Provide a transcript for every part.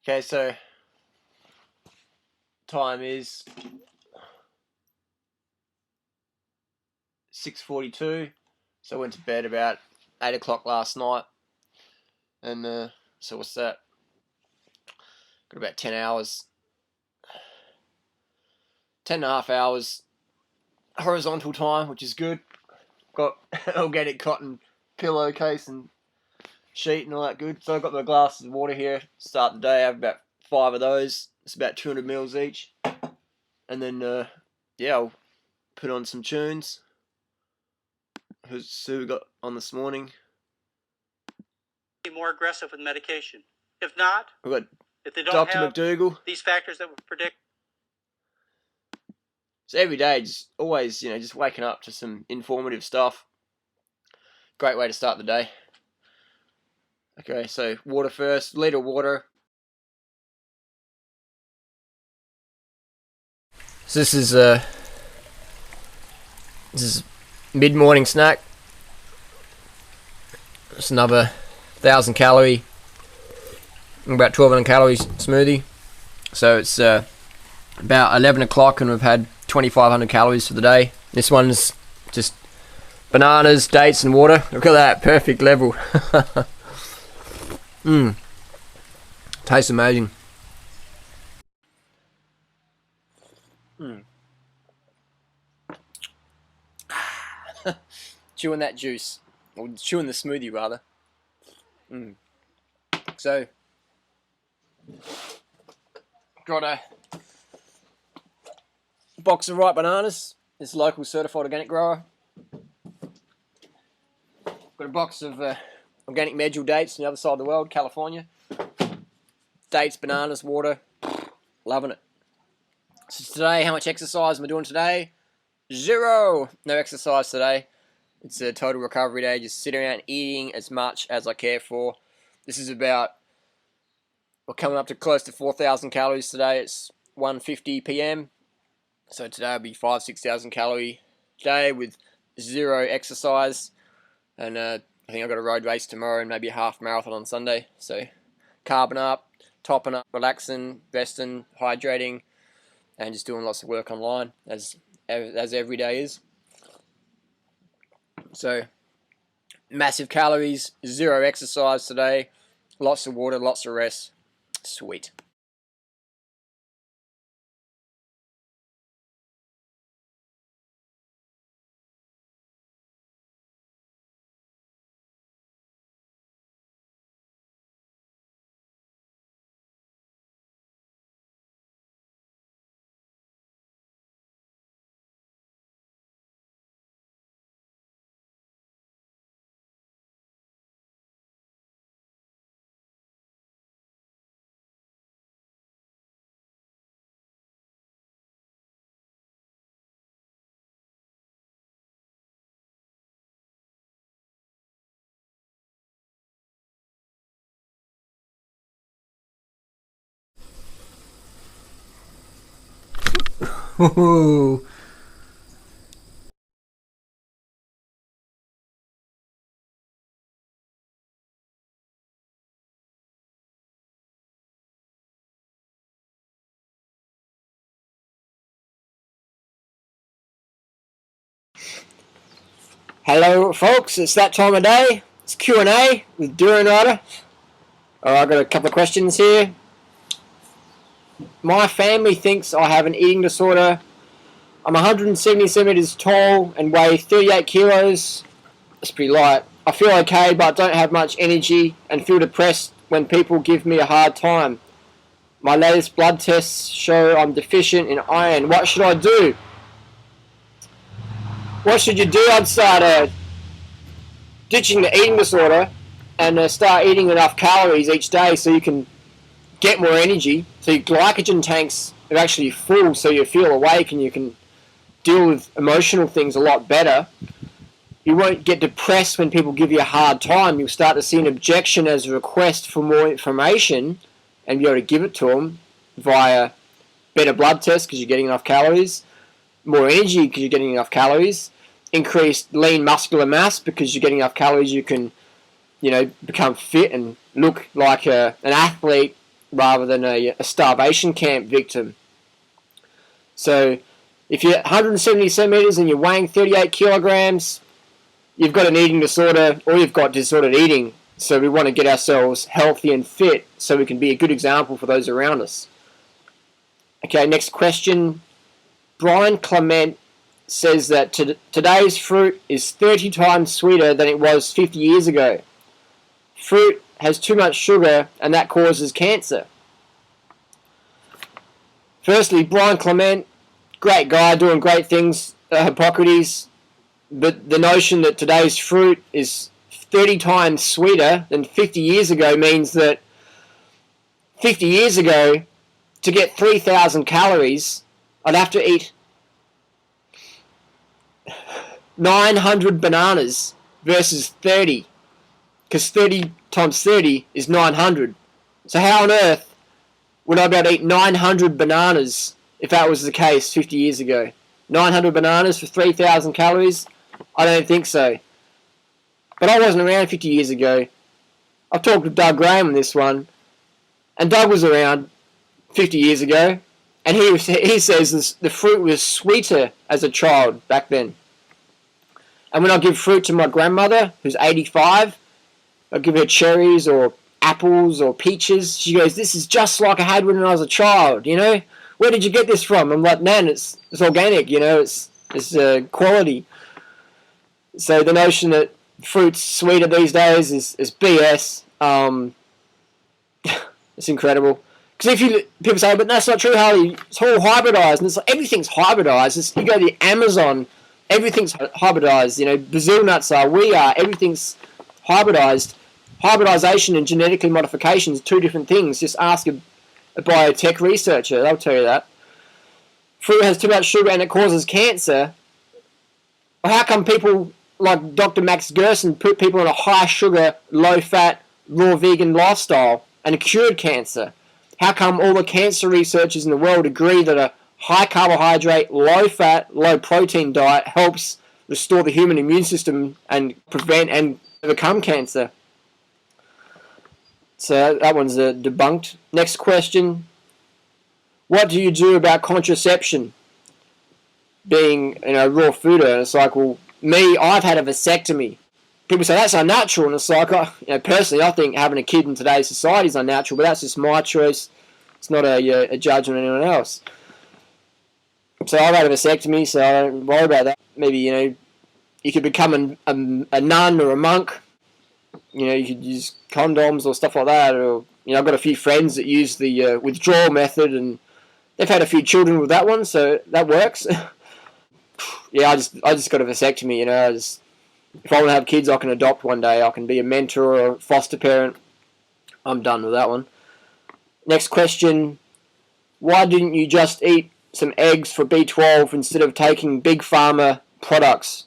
Okay, so time is 6:42. So I went to bed about 8 o'clock last night. And so what's that? Got about 10 hours. 10.5 hours horizontal time, which is good. Got an organic cotton pillowcase and sheet and all that good. So I've got my glasses of water here. Start the day, I have about 5 of those. It's about 200 mils each. And then, yeah, I'll put on some tunes. Who's Sue got on this morning? Be more aggressive with medication. If not, We've got if they don't Dr. have McDougall. these factors that would predict. So every day, just always, just waking up to some informative stuff. Great way to start the day. Okay, so water first. Litre of water. So this is mid-morning snack. It's another 1,000 calorie, about 1,200 calories smoothie. So it's about 11 o'clock and we've had 2,500 calories for the day. This one's just bananas, dates and water. Look at that, perfect level. Tastes amazing. Chewing that juice, or chewing the smoothie rather. So, got a box of ripe bananas. This local certified organic grower. Got a box of organic medjool dates on the other side of the world, California. Dates, bananas, water. Loving it. So today, how much exercise am I doing today? 0! No exercise today. It's a total recovery day, just sitting around eating as much as I care for. This is about, we're coming up to close to 4,000 calories today. It's 1:50 p.m. So today will be 5,000-6,000 calorie day with 0 exercise. And I think I've got a road race tomorrow and maybe a half marathon on Sunday. So carbon up, topping up, relaxing, resting, hydrating, and just doing lots of work online as every day is. So massive calories, 0 exercise today, lots of water, lots of rest. Sweet. Ooh. Hello folks, it's that time of day. It's Q&A with Durianrider. I've got a couple of questions here. My family thinks I have an eating disorder. I'm 170 centimeters tall and weigh 38 kilos. That's pretty light. I feel okay but don't have much energy and feel depressed when people give me a hard time. My latest blood tests show I'm deficient in iron. What should I do? What should you do? I'd start ditching the eating disorder and start eating enough calories each day so you can get more energy. So your glycogen tanks are actually full so you feel awake and you can deal with emotional things a lot better. You won't get depressed when people give you a hard time. You'll start to see an objection as a request for more information and be able to give it to them via better blood tests because you're getting enough calories, more energy because you're getting enough calories, increased lean muscular mass because you're getting enough calories. You can, become fit and look like an athlete rather than a starvation camp victim. So if you're 170 centimeters and you're weighing 38 kilograms, you've got an eating disorder or you've got disordered eating. So we want to get ourselves healthy and fit so we can be a good example for those around us. Okay, next question. Brian Clement says that today's fruit is 30 times sweeter than it was 50 years ago. Fruit has too much sugar and that causes cancer. Firstly, Brian Clement, great guy, doing great things, Hippocrates, but the notion that today's fruit is 30 times sweeter than 50 years ago means that 50 years ago, to get 3,000 calories, I'd have to eat 900 bananas versus 30, because 30 times 30 is 900. So how on earth would I be able to eat 900 bananas if that was the case 50 years ago? 900 bananas for 3,000 calories? I don't think so. But I wasn't around 50 years ago. I've talked to Doug Graham on this one, and Doug was around 50 years ago, and he says the fruit was sweeter as a child back then. And when I give fruit to my grandmother, who's 85, I give her cherries or apples or peaches. She goes, "This is just like I had when I was a child, you know? Where did you get this from?" I'm like, "Man, it's organic, you know, it's quality." So the notion that fruit's sweeter these days is BS. It's incredible. Because people say, "But that's not true, Harley. It's all hybridized," and it's like everything's hybridized. You go to the Amazon, everything's hybridized. You know, Brazil nuts are, we are, everything's hybridized. Hybridization and genetically modification is two different things. Just ask a biotech researcher; they'll tell you that. Fruit has too much sugar and it causes cancer. Well, how come people like Dr. Max Gerson put people on a high sugar, low fat, raw vegan lifestyle and cured cancer? How come all the cancer researchers in the world agree that a high carbohydrate, low fat, low protein diet helps restore the human immune system and prevent and overcome cancer? So that one's debunked. Next question. What do you do about contraception? Being, raw fooder, and it's like, well, me, I've had a vasectomy. People say that's unnatural, and it's like, personally, I think having a kid in today's society is unnatural, but that's just my choice. It's not a judgment on anyone else. So I've had a vasectomy, so I don't worry about that. Maybe, you could become a nun or a monk. You could use condoms or stuff like that. Or, I've got a few friends that use the withdrawal method, and they've had a few children with that one, so that works. Yeah, I just got a vasectomy, if I want to have kids, I can adopt one day. I can be a mentor or a foster parent. I'm done with that one. Next question. Why didn't you just eat some eggs for B12 instead of taking Big Pharma products?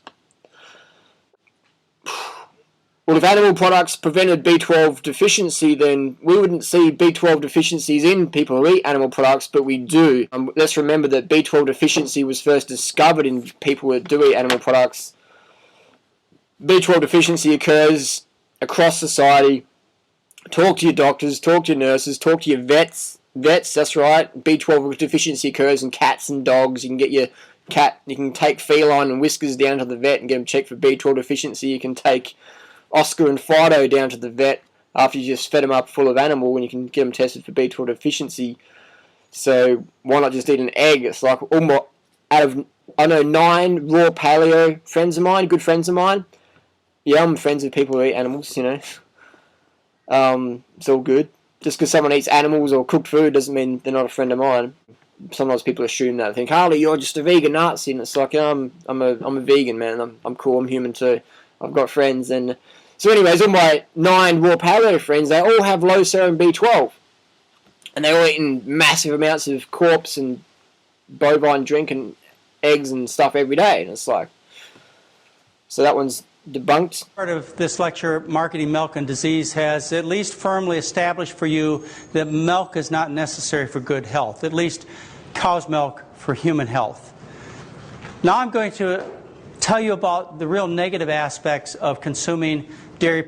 Well, if animal products prevented B12 deficiency, then we wouldn't see B12 deficiencies in people who eat animal products, but we do. Let's remember that B12 deficiency was first discovered in people who do eat animal products. B12 deficiency occurs across society. Talk to your doctors, talk to your nurses, talk to your vets. Vets, that's right. B12 deficiency occurs in cats and dogs. You can get your cat, you can take Feline and Whiskers down to the vet and get them checked for B12 deficiency. You can take Oscar and Fido down to the vet after you just fed them up full of animal, and you can get them tested for B12 deficiency. So why not just eat an egg? It's like almost out of, 9 raw paleo friends of mine, good friends of mine. Yeah, I'm friends with people who eat animals, It's all good. Just because someone eats animals or cooked food doesn't mean they're not a friend of mine. Sometimes people assume that. They think, Harley, you're just a vegan Nazi. And it's like, I'm a vegan, man. I'm cool. I'm human too. I've got friends. And so anyways, all my 9 raw paleo friends, they all have low serum B12. And they're all eating massive amounts of corpse and bovine drink and eggs and stuff every day. And it's like, so that one's debunked. Part of this lecture, Marketing Milk and Disease, has at least firmly established for you that milk is not necessary for good health, at least cow's milk for human health. Now I'm going to tell you about the real negative aspects of consuming dairy